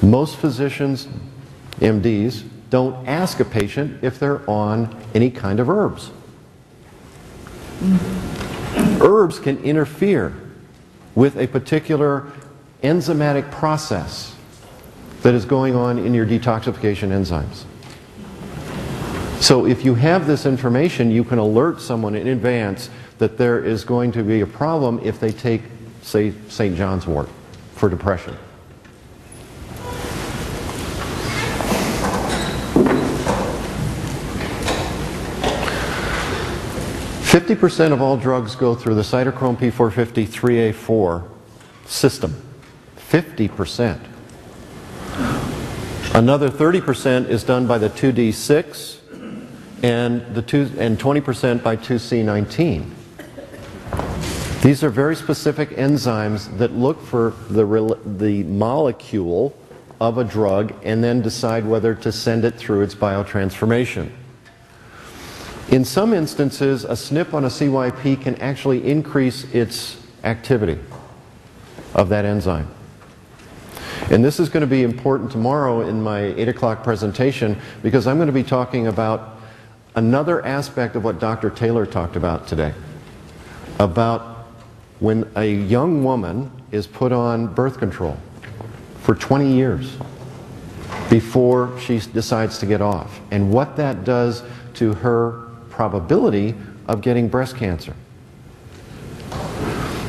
Most physicians, MDs, don't ask a patient if they're on any kind of herbs. Herbs can interfere with a particular enzymatic process that is going on in your detoxification enzymes. So if you have this information, you can alert someone in advance that there is going to be a problem if they take, say, St. John's wort for depression. %50 of all drugs go through the cytochrome P450 3A4 system. 50%. Another 30% is done by the 2D6 and 20% by 2C19. These are very specific enzymes that look for the molecule of a drug and then decide whether to send it through its biotransformation. In some instances, a SNP on a CYP can actually increase its activity of that enzyme. And this is going to be important tomorrow in my 8 o'clock presentation, because I'm going to be talking about another aspect of what Dr. Taylor talked about today, about when a young woman is put on birth control for 20 years before she decides to get off, and what that does to her probability of getting breast cancer.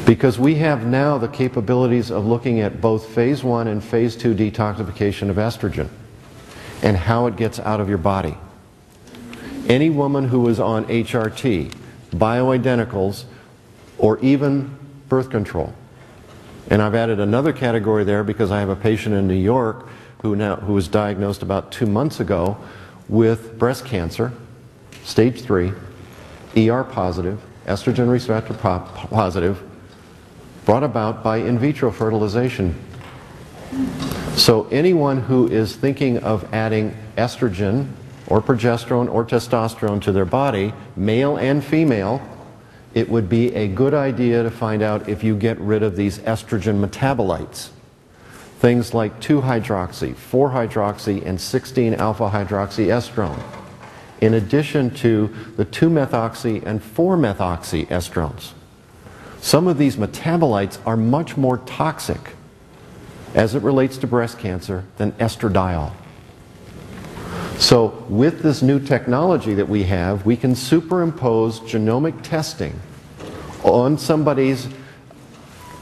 Because we have now the capabilities of looking at both phase 1 and phase 2 detoxification of estrogen and how it gets out of your body. Any woman who is on HRT, bioidenticals, or even birth control. And I've added another category there because I have a patient in New York who was diagnosed about 2 months ago with breast cancer, stage 3, ER positive, estrogen receptor positive, brought about by in vitro fertilization. So anyone who is thinking of adding estrogen or progesterone or testosterone to their body, male and female, it would be a good idea to find out if you get rid of these estrogen metabolites. Things like 2-hydroxy, 4-hydroxy, and 16-alpha-hydroxyestrone, in addition to the 2-methoxy and 4-methoxy estrones. Some of these metabolites are much more toxic as it relates to breast cancer than estradiol. So with this new technology that we have, we can superimpose genomic testing on somebody's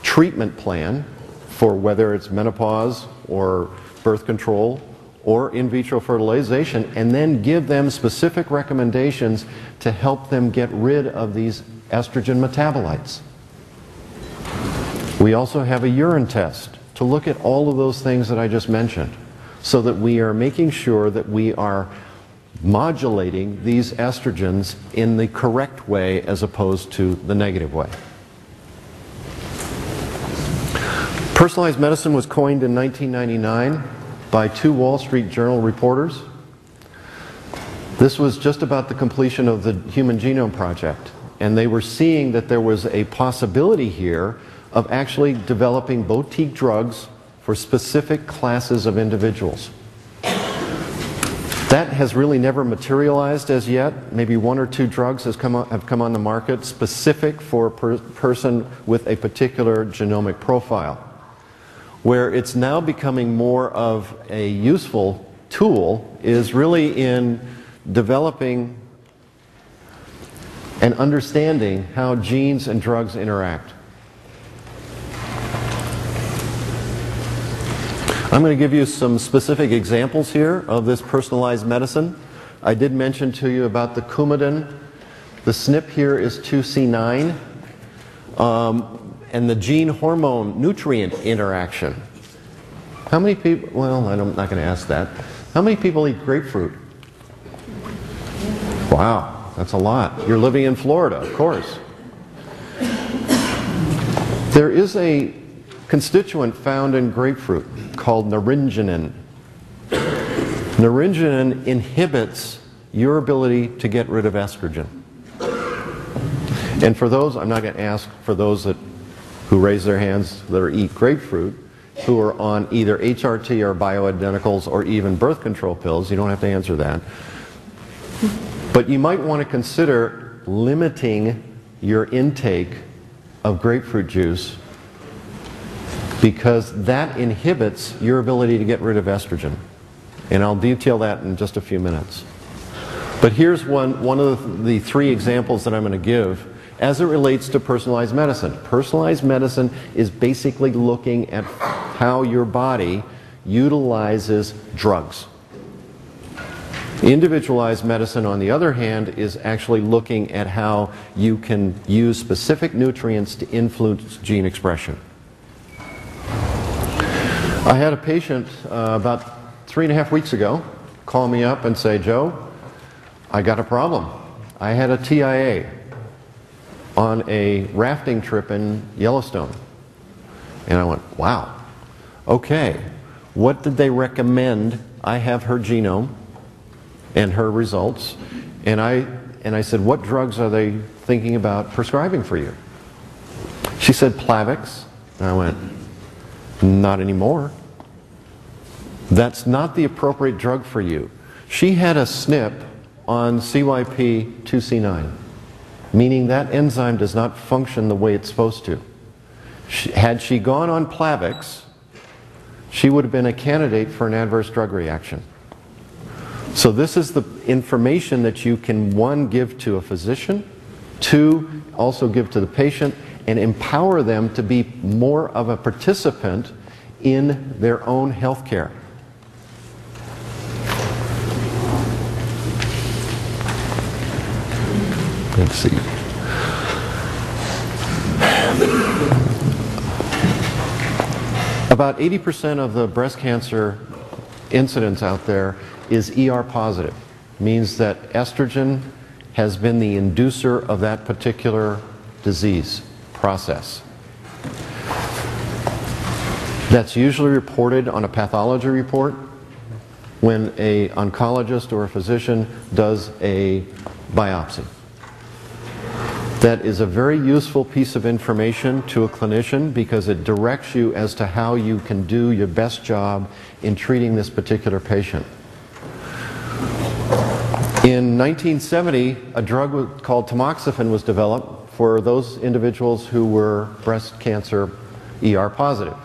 treatment plan for whether it's menopause or birth control or in vitro fertilization, and then give them specific recommendations to help them get rid of these estrogen metabolites. We also have a urine test to look at all of those things that I just mentioned, so that we are making sure that we are modulating these estrogens in the correct way as opposed to the negative way. Personalized medicine was coined in 1999 by 2 Wall Street Journal reporters. This was just about the completion of the Human Genome Project, and they were seeing that there was a possibility here of actually developing boutique drugs for specific classes of individuals. That has really never materialized as yet. Maybe 1 or 2 drugs have come on the market specific for a person with a particular genomic profile. Where it's now becoming more of a useful tool is really in developing and understanding how genes and drugs interact. I'm going to give you some specific examples here of this personalized medicine. I did mention to you about the Coumadin. The SNP here is 2C9. And the gene-hormone nutrient interaction. How many people, well, I'm not going to ask that. How many people eat grapefruit? Wow, that's a lot. You're living in Florida, of course. There is a constituent found in grapefruit called naringenin. Naringenin inhibits your ability to get rid of estrogen. And for those, I'm not going to ask for those who raise their hands that eat grapefruit, who are on either HRT or bioidenticals or even birth control pills. You don't have to answer that. But you might want to consider limiting your intake of grapefruit juice, because that inhibits your ability to get rid of estrogen. And I'll detail that in just a few minutes. But here's one of the three examples that I'm going to give as it relates to personalized medicine. Personalized medicine is basically looking at how your body utilizes drugs. Individualized medicine, on the other hand, is actually looking at how you can use specific nutrients to influence gene expression. I had a patient about 3.5 weeks ago call me up and say, "Joe, I got a problem. I had a TIA on a rafting trip in Yellowstone." And I went, "Wow, okay. What did they recommend?" I have her genome and her results. And I said, "What drugs are they thinking about prescribing for you?" She said, "Plavix." And I went, "Not anymore. That's not the appropriate drug for you." She had a SNP on CYP2C9, meaning that enzyme does not function the way it's supposed to. Had she gone on Plavix, she would have been a candidate for an adverse drug reaction. So this is the information that you can, one, give to a physician, two, also give to the patient, and empower them to be more of a participant in their own health care. Let's see. About 80% of the breast cancer incidence out there is ER positive. Means that estrogen has been the inducer of that particular disease process. That's usually reported on a pathology report when an oncologist or a physician does a biopsy. That is a very useful piece of information to a clinician because it directs you as to how you can do your best job in treating this particular patient. In 1970, a drug called tamoxifen was developed for those individuals who were breast cancer ER positive.